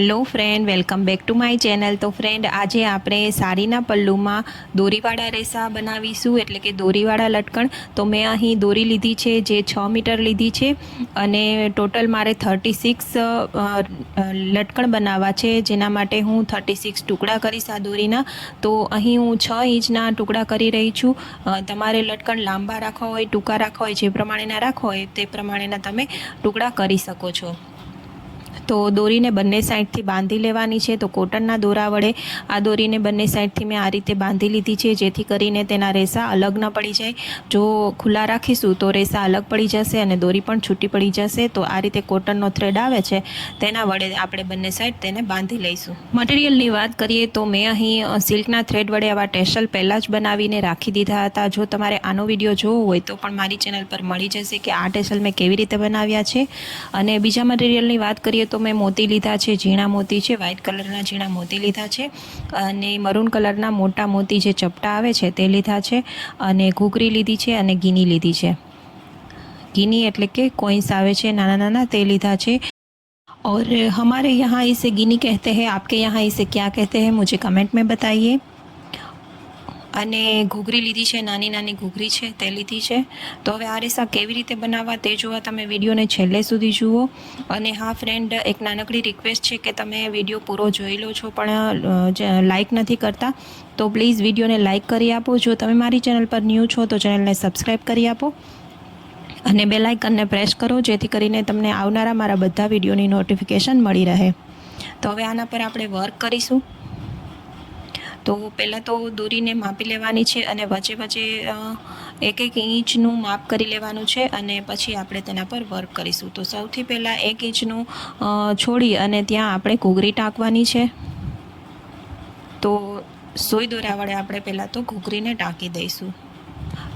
Hello friend, welcome back to my channel. તો friend, આજે આપણે સાડીના પલ્લુમાં દોરીવાળા રેસા બનાવીશું, એટલે કે દોરીવાળા લટકણ। તો મેં અહીં દોરી લીધી છે જે 6 મીટર લીધી છે અને ટોટલ મારે 36 લટકણ બનાવવા છે, જેના માટે હું 36 ટુકડા કરીશ આ દોરીના। તો અહીં હું 6 ઇંચના ટુકડા કરી રહી છું। તમારે લટકણ લાંબા રાખવા હોય, ટૂંકા રાખવા હોય, જે પ્રમાણેના રાખવા હોય તે પ્રમાણેના તમે ટુકડા કરી શકો છો। તો દોરીને બંને સાઈડથી બાંધી લેવાની છે। તો કોટનના દોરા વડે આ દોરીને બંને સાઈડથી મેં આ રીતે બાંધી લીધી છે, જેથી કરીને તેના રેસા અલગ ન પડી જાય। જો ખુલ્લા રાખીશું તો રેસા અલગ પડી જશે અને દોરી પણ છૂટી પડી જશે। તો આ રીતે કોટનનો થ્રેડ આવે છે તેના વડે આપણે બંને સાઈડ તેને બાંધી લઈશું। મટીરિયલની વાત કરીએ તો મેં અહીં સિલ્કના થ્રેડ વડે આવા ટેસલ પહેલાં જ બનાવીને રાખી દીધા હતા। જો તમારે આનો વિડીયો જોવો હોય તો પણ મારી ચેનલ પર મળી જશે કે આ ટેસલ મેં કેવી રીતે બનાવ્યા છે। અને બીજા મટીરિયલની વાત કરીએ તો મેં મોતી લીધા છે, ઝીણા મોતી છે, વ્હાઇટ કલરના ઝીણા મોતી લીધા છે અને મરૂન કલરના મોટા મોતી જે ચપટા આવે છે તે લીધા છે અને ઘૂઘરી લીધી છે અને ગીની લીધી છે। ગીની એટલે કે કોઇન્સ આવે છે નાના નાના, તે લીધા છે। और हमारे यहाँ इसे गिनी कहते हैं, आपके यहाँ इसे क्या कहते हैं मुझे कमेंट में बताइए। અને ઘૂઘરી લીધી છે, નાની નાની ઘૂઘરી છે તે લીધી છે। તો હવે આ રેસા કેવી રીતે બનાવવા તે જોવા તમે વિડીયોને છેલ્લે સુધી જુઓ। અને હા ફ્રેન્ડ, એક નાનકડી રિક્વેસ્ટ છે કે તમે વિડીયો પૂરો જોઈ લો છો પણ લાઇક નથી કરતા, તો પ્લીઝ વિડીયોને લાઇક કરી આપો। જો તમે મારી ચેનલ પર ન્યૂ છો તો ચેનલને સબસ્ક્રાઈબ કરી આપો અને બેલ આઇકનને પ્રેસ કરો, જેથી કરીને તમને આવનારા મારા બધા વિડીયોની નોટિફિકેશન મળી રહે। તો હવે આના પર આપણે વર્ક કરીશું। તો પહેલાં તો દોરીને માપી લેવાની છે અને વચ્ચે વચ્ચે 1 ઇંચનું માપ કરી લેવાનું છે અને પછી આપણે તેના પર વર્ક કરીશું। તો સૌથી પહેલાં 1 ઇંચનું છોડી અને ત્યાં આપણે ઘૂઘરી ટાંકવાની છે। તો સોય દોરા વડે આપણે પહેલાં તો ઘૂઘરીને ટાંકી દઈશું।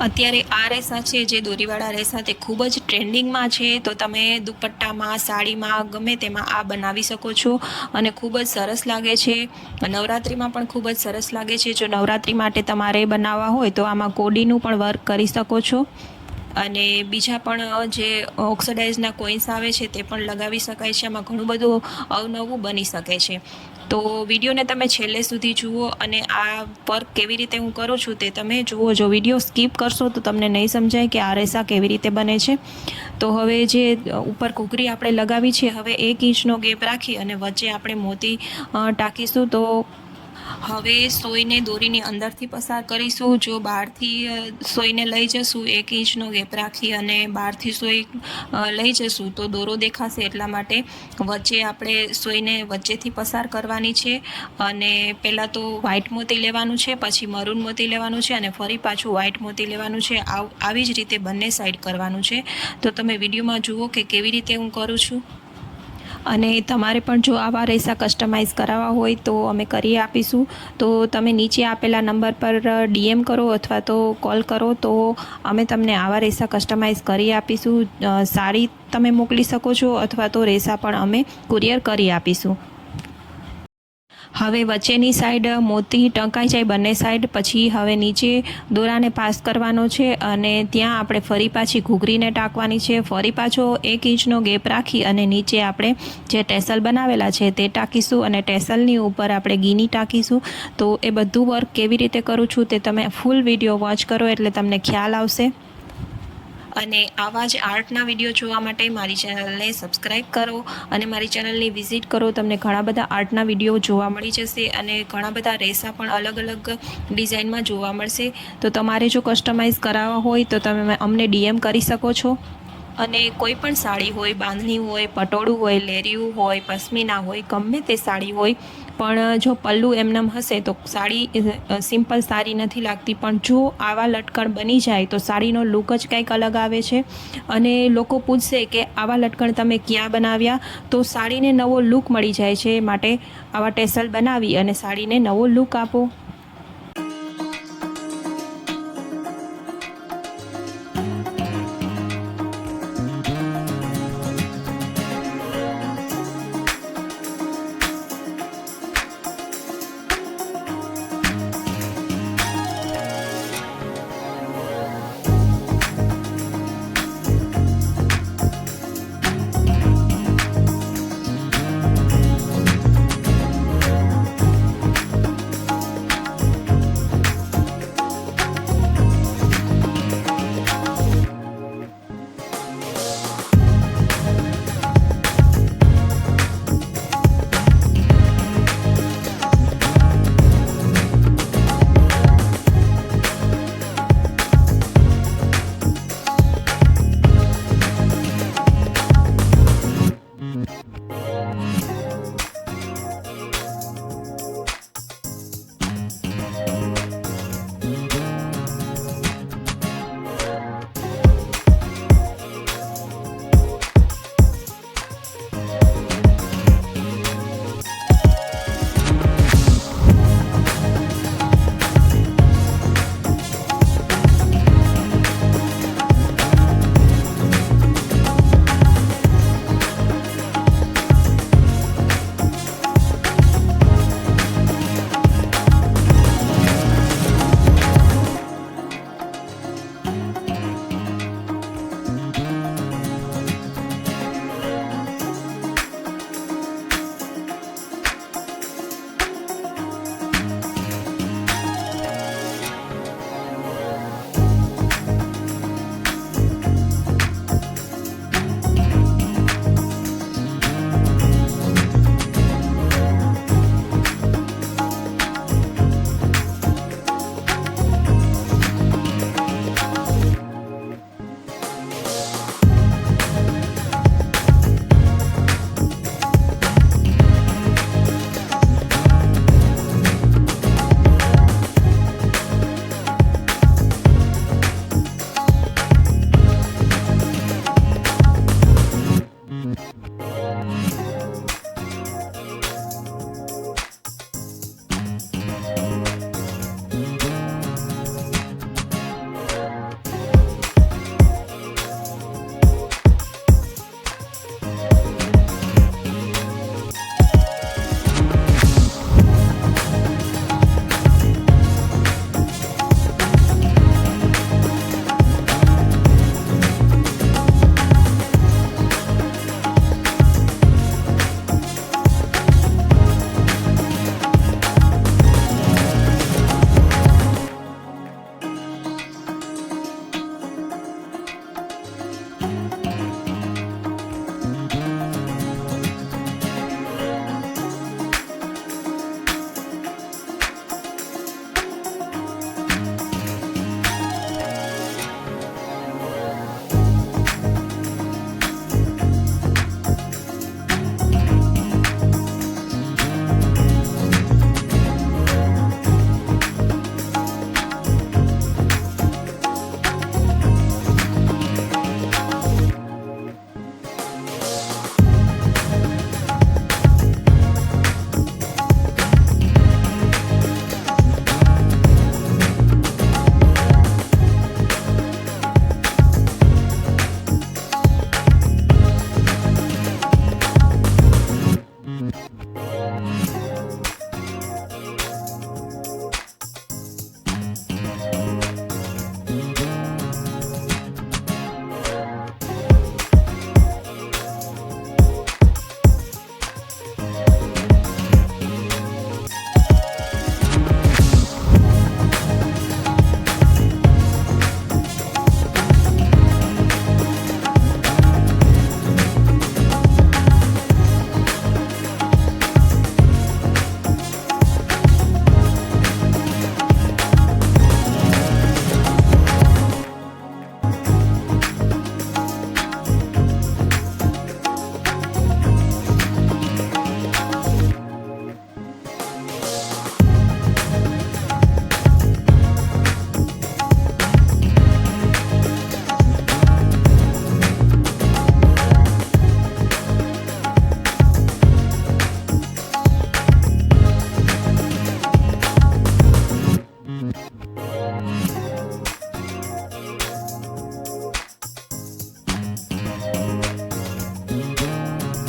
અત્યારે આ રેસા છે જે દોરીવાળા રેસા તે ખૂબ જ ટ્રેન્ડિંગમાં છે। તો તમે દુપટ્ટામાં, સાડીમાં, ગમે તેમાં આ બનાવી શકો છો અને ખૂબ જ સરસ લાગે છે। નવરાત્રિમાં પણ ખૂબ જ સરસ લાગે છે। જો નવરાત્રિ માટે તમારે બનાવવા હોય તો આમાં કોડીનું પણ વર્ક કરી શકો છો અને બીજા પણ જે ઓક્સિડાઇઝના કોઇન્સ આવે છે તે પણ લગાવી શકાય છે। આમાં ઘણું બધું અવનવું બની શકે છે। તો વિડીયોને તમે છેલ્લે સુધી જુઓ અને આ વર્ક કેવી રીતે હું કરું છું તે તમે જુઓ। જો વિડીયો સ્કીપ કરશો તો તમને નહીં સમજાય કે આ રેસા કેવી રીતે બને છે। તો હવે જે ઉપર ઘૂઘરી આપણે લગાવી છે, હવે 1 ઇંચનો ગેપ રાખી અને વચ્ચે આપણે મોતી ટાંકીશું। તો હવે સોયને દોરીની અંદરથી પસાર કરીશું। જો બહારથી સોયને લઈ જશું, 1 ઇંચનો ગેપ રાખી અને બહારથી સોય લઈ જશું તો દોરો દેખાશે, એટલા માટે વચ્ચે આપણે સોયને વચ્ચેથી પસાર કરવાની છે। અને પહેલાં તો વ્હાઇટ મોતી લેવાનું છે, પછી મરૂન મોતી લેવાનું છે અને ફરી પાછું વ્હાઇટ મોતી લેવાનું છે। આવી જ રીતે બંને સાઈડ કરવાનું છે। તો તમે વિડીયોમાં જુઓ કે કેવી રીતે હું કરું છું। અને તમારે પણ જો આવા રેસા કસ્ટમાઇઝ કરાવવા હોય તો અમે કરી આપીશું। તો તમે નીચે આપેલા નંબર પર DM કરો અથવા તો કોલ કરો, તો અમે તમને આવા રેસા કસ્ટમાઇઝ કરી આપીશું। સાડી તમે મોકલી શકો છો અથવા તો રેસા પણ અમે કુરિયર કરી આપીશું। હવે વચ્ચેની સાઈડ મોતી ટંકાઈ જાય બંને સાઈડ, પછી હવે નીચે દોરાને પાસ કરવાનો છે અને ત્યાં આપણે ફરી પાછી ઘૂઘરીને ટાંકવાની છે। ફરી પાછો 1 ઇંચનો ગેપ રાખી અને નીચે આપણે જે ટેસલ બનાવેલા છે તે ટાંકીશું અને ટેસલની ઉપર આપણે ગીની ટાંકીશું। તો એ બધું વર્ક કેવી રીતે કરું છું તે તમે ફૂલ વિડીયો વોચ કરો એટલે તમને ખ્યાલ આવશે। અને આવા જ આર્ટના વિડીયો જોવા માટે મારી ચેનલને સબસ્ક્રાઈબ કરો અને મારી ચેનલની વિઝિટ કરો। તમને ઘણા બધા આર્ટના વિડીયો જોવા મળી જશે અને ઘણા બધા રેસા પણ અલગ અલગ ડિઝાઇનમાં જોવા મળશે। તો તમારે જો કસ્ટમાઇઝ કરાવવા હોય તો તમે અમને DM કરી શકો છો। અને કોઈ પણ સાડી હોય, બાંધણી હોય, પટોળું હોય, લેરિયું હોય, પશ્મિના હોય, ગમે તે સાડી હોય, પણ જો પલ્લું એમનેમ હશે તો સાડી સિમ્પલ સારી નથી લાગતી। પણ જો આવા લટકણ બની જાય તો સાડીનો લુક જ કંઈક અલગ આવે છે અને લોકો પૂછશે કે આવા લટકણ તમે ક્યાં બનાવ્યા, તો સાડીને નવો લુક મળી જાય છે। માટે આવા ટેસલ બનાવી અને સાડીને નવો લુક આપો।